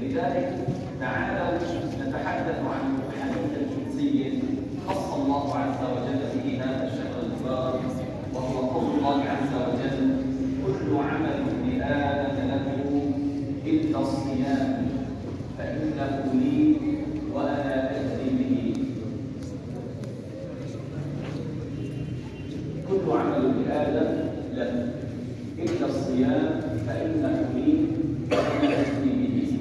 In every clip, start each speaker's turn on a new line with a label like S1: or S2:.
S1: لذلك تعالوا نتحدث عن حديث قدسي خص الله عز وجل به هذا الشهر المبارك، وهو قول الله عز وجل: كل عمل ابن آدم له إلا الصيام فإنه لي وأنا أجزي به. كل عمل ابن آدم له إلا الصيام فإنه لي وأنا أجزي به.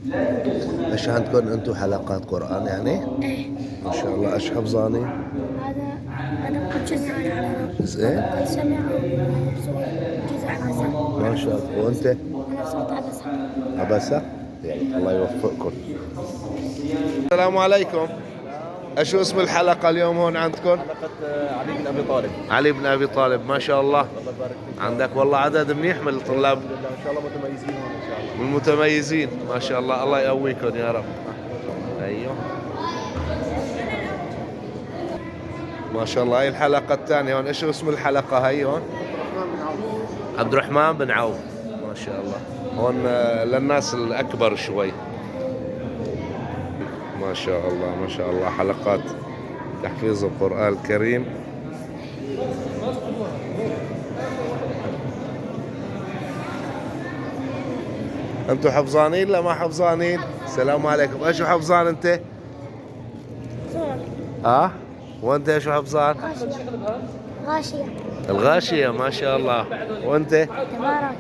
S1: لا يوجد هناك.
S2: ايش عندكم انتم حلقات قرآن يعني؟
S3: ايه
S2: ما شاء الله. ايش حفظاني؟
S3: هذا قد سمع العرب.
S2: جزئين؟
S3: قد سمع جزء عسل.
S2: ما شاء الله. وانت؟
S3: أنا صوت عبسة.
S2: عبسة؟ الله يوفقكم. السلام عليكم. ايش اسم الحلقة اليوم هون عندكم؟
S4: حلقة علي بن أبي طالب.
S2: علي بن ابي طالب. ما شاء الله.
S4: الله يبارك فيك.
S2: عندك والله عدد منيح من الطلاب.
S4: الحمد لله، إن شاء الله متميزين هون إن شاء الله.
S2: من المتميزين ما شاء الله. الله يقويكم يا رب. ايوه ما شاء الله. هاي الحلقة الثانية هون. ايش اسم الحلقة هاي هون؟ عبد الرحمن بن عوف. ما شاء الله. هون للناس الأكبر شوي. ما شاء الله ما شاء الله. حلقات تحفيظ القرآن الكريم. انتوا حفظانين لا ما حفظانين؟ السلام عليكم. ايش حفظان انت؟ وانت ايش حفظان؟
S3: غاشية.
S2: الغاشية. ما شاء الله. وانت؟
S3: تبارك.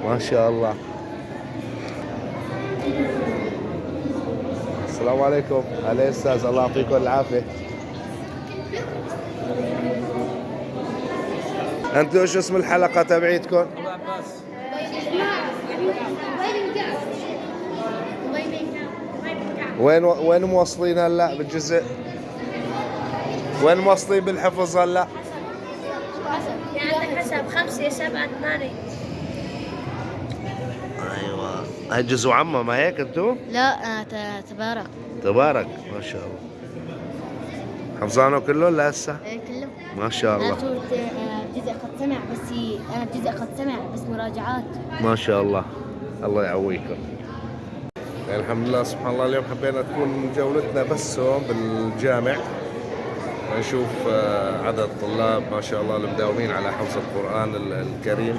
S2: ما شاء الله. السلام عليكم. عليه استاذ. الله يعطيكم العافية. انتوا ايش اسم الحلقة تبعيتكم؟ وين موصلين هلا بالجزء؟ وين موصلين بالحفظ هلا؟
S3: يعني عندك حسب 5 7 8.
S2: ايوه. هاي جزء عامة ما هيك انتوا؟
S3: لا تبارك.
S2: تبارك. ما شاء الله. حفظانه كله لهسه؟
S3: ايه كله.
S2: ما شاء الله.
S3: صرت جزء قد سمع بس انا جزء قد سمع بس مراجعات.
S2: ما شاء الله. الله يعويكم. الحمد لله سبحان الله. اليوم حبينا تكون جولتنا بس هون بالجامع، نشوف عدد الطلاب ما شاء الله المداومين على حفظ القرآن الكريم،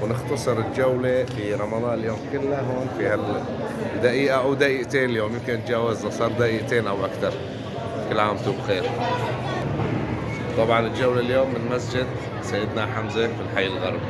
S2: ونختصر الجولة في رمضان اليوم كلها هون في هالدقيقة أو دقيقتين. اليوم يمكن تجاوزنا، صار دقيقتين أو أكثر. كل عام وانتم بخير. طبعا الجولة اليوم من مسجد سيدنا حمزة في الحي الغرب.